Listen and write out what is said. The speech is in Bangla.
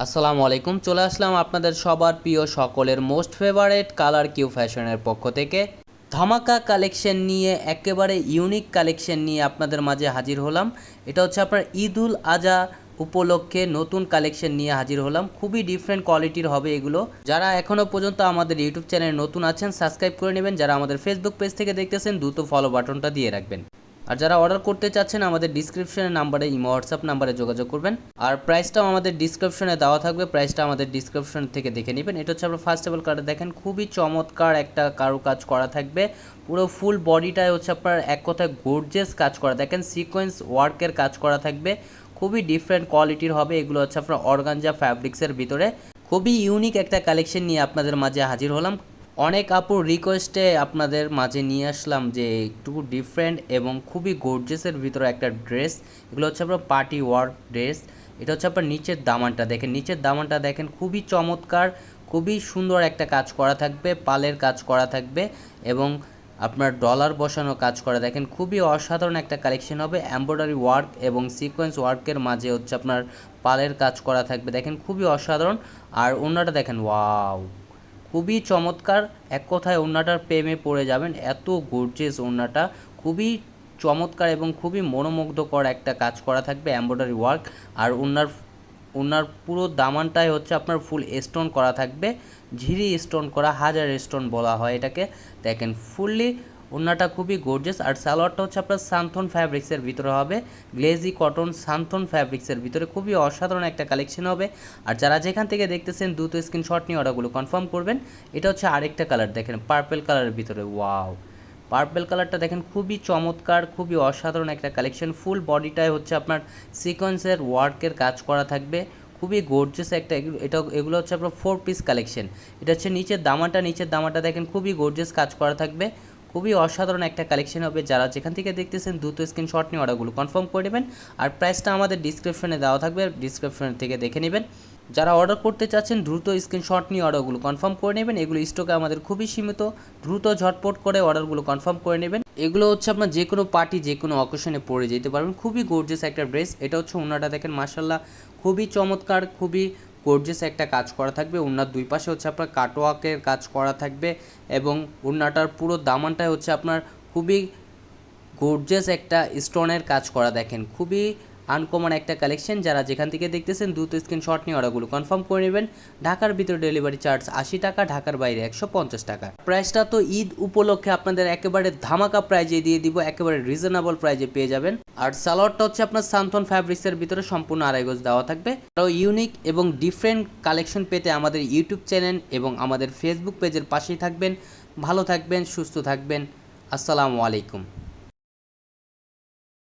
আসসালামু আলাইকুম। চলে আসলাম আপনাদের সবার প্রিয় সকলের মোস্ট ফেভারেট কালার কিউ ফ্যাশনের পক্ষ থেকে ধামাকা কালেকশন নিয়ে, একেবারে ইউনিক কালেকশন নিয়ে আপনাদের মাঝে হাজির হলাম। এটা হচ্ছে আপনার ঈদুল আজহা উপলক্ষে নতুন কালেকশন নিয়ে হাজির হলাম। খুবই ডিফারেন্ট কোয়ালিটির হবে এগুলো। যারা এখনও পর্যন্ত আমাদের ইউটিউব চ্যানেলে নতুন আছেন সাবস্ক্রাইব করে নেবেন। যারা আমাদের ফেসবুক পেজ থেকে দেখতেছেন দ্রুত ফলো বাটনটা দিয়ে রাখবেন। আর যারা অর্ডার করতে চাচ্ছেন আমাদের ডিসক্রিপশনের নাম্বারে ইমো হোয়াটসঅ্যাপ নাম্বারে যোগাযোগ করবেন। আর প্রাইসটাও আমাদের ডিসক্রিপশনে দেওয়া থাকবে, প্রাইসটা আমাদের ডিসক্রিপশন থেকে দেখে নেবেন। এটা হচ্ছে আপনার ফার্স্ট অফ অল কার্ডে দেখেন খুবই চমৎকার একটা কারুকাজ করা থাকবে। পুরো ফুল বডিটায় হচ্ছে আপনার এক কথায় গর্জিয়াস কাজ করা, দেখেন সিকোয়েন্স ওয়ার্কের কাজ করা থাকবে। খুবই ডিফারেন্ট কোয়ালিটির হবে এগুলো। হচ্ছে আপনার অর্গানজা ফ্যাব্রিক্সের ভিতরে খুবই ইউনিক একটা কালেকশন নিয়ে আপনাদের মাঝে হাজির হলাম। অনেক আপুর রিকোয়েস্টে আপনাদের মাঝে নিয়ে আসলাম যে একটু ডিফারেন্ট এবং খুবই গর্জিয়াসের ভিতরে একটা ড্রেস। এগুলো হচ্ছে আপনার পার্টি ওয়ার ড্রেস। এটা হচ্ছে আপনার নিচের দামানটা দেখেন, নিচের দামানটা দেখেন খুবই চমৎকার, খুবই সুন্দর একটা কাজ করা থাকবে, পালের কাজ করা থাকবে এবং আপনার ডলার বসানো কাজ করা দেখেন খুবই অসাধারণ একটা কালেকশন হবে। এমব্রয়ডারি ওয়ার্ক এবং সিকোয়েন্স ওয়ার্কের মাঝে হচ্ছে আপনার পালের কাজ করা থাকবে, দেখেন খুবই অসাধারণ। আর ওড়নাটা দেখেন, ওয়াও, খুবই চমৎকার। এক কথায় ওড়নাটার প্রেমে পড়ে যাবেন, এত গর্জিয়াস ওড়নাটা, খুবই চমৎকার এবং খুবই মনোমুগ্ধকর একটা কাজ করা থাকবে এমব্রয়ডারি ওয়ার্ক। আর ওড়নার পুরো দামানটায় হচ্ছে আপনার ফুল স্টোন করা থাকবে, ঝিরি স্টোন করা, হাজার স্টোন বলা হয় এটাকে। দেখেন ফুললি ওড়নাটা খুবই গর্জিয়াস। আর সালোয়ারটা হচ্ছে আপনার সান্থন ফ্যাব্রিক্সের ভিতরে হবে, গ্লেজি কটন সান্থন ফ্যাব্রিক্সের ভিতরে খুবই অসাধারণ একটা কালেকশন হবে। আর যারা যেখান থেকে দেখতেছেন দ্রুত স্ক্রিনশট নিয়ে অর্ডারগুলো কনফার্ম করবেন। এটা হচ্ছে আরেকটা কালার দেখেন পার্পেল কালারের ভিতরে, ওয়াও, পার্পেল কালারটা দেখেন খুবই চমৎকার, খুবই অসাধারণ একটা কালেকশন। ফুল বডিটায় হচ্ছে আপনার সিকোয়েন্সের ওয়ার্কের কাজ করা থাকবে, খুবই গর্জিয়াস একটা। এগুলো হচ্ছে আপনার 4 পিস কালেকশন। এটা হচ্ছে নিচের দামাটা দেখেন খুবই গর্জিয়াস কাজ করা থাকবে, খুবই অসাধারণ একটা কালেকশন হবে। যারা যেখান থেকে দেখতেছেন দ্রুত স্ক্রিনশট নিয়ে অর্ডারগুলো কনফার্ম করে নেবেন। আর প্রাইসটা আমাদের ডিসক্রিপশনে দেওয়া থাকবে, ডিসক্রিপশন থেকে দেখে নেবেন। যারা অর্ডার করতে চাচ্ছেন দ্রুত স্ক্রিনশট নিয়ে অর্ডারগুলো কনফার্ম করে নেবেন। এগুলো স্টকে আমাদের খুবই সীমিত, দ্রুত ঝটপট করে অর্ডারগুলো কনফার্ম করে নেবেন। এগুলো হচ্ছে আপনার যে কোনো পার্টি যে কোনো অকেশনে পরে যেতে পারবেন, খুবই গর্জিয়াস একটা ড্রেস। এটা হচ্ছে ওড়নাটা দেখেন মাশাল্লাহ খুবই চমৎকার, খুবই গর্জিয়াস একটা কাজ করা থাকবে। ওড়নার দুই পাশে হচ্ছে আপনার কাটওয়ার্কের কাজ করা থাকবে এবং ওড়নাটার পুরো দামানটায় হচ্ছে আপনার খুবই গর্জিয়াস একটা স্টোনের কাজ করা, দেখেন খুবই আনকমন একটা কালেকশন। যারা যেখান থেকে দেখতেছেন দ্রুত স্ক্রিনশট নিয়ে অর্ডারগুলো কনফার্ম করে নেবেন। ঢাকার ভিতরে ডেলিভারি চার্জ 80 টাকা, ঢাকার বাইরে 150 টাকা। প্রাইসটা তো ঈদ উপলক্ষে আপনাদের একেবারে ধামাকা প্রাইজে দিয়ে দিব, একেবারে রিজনেবল প্রাইজে পেয়ে যাবেন। আর সালোয়ারটা হচ্ছে আপনার সান্থন ফ্যাব্রিক্সের ভিতরে সম্পূর্ণ আড়াই গজ দেওয়া থাকবে। আরও ইউনিক এবং ডিফারেন্ট কালেকশন পেতে আমাদের ইউটিউব চ্যানেল এবং আমাদের ফেসবুক পেজের পাশেই থাকবেন। ভালো থাকবেন, সুস্থ থাকবেন। আসসালামু আলাইকুম।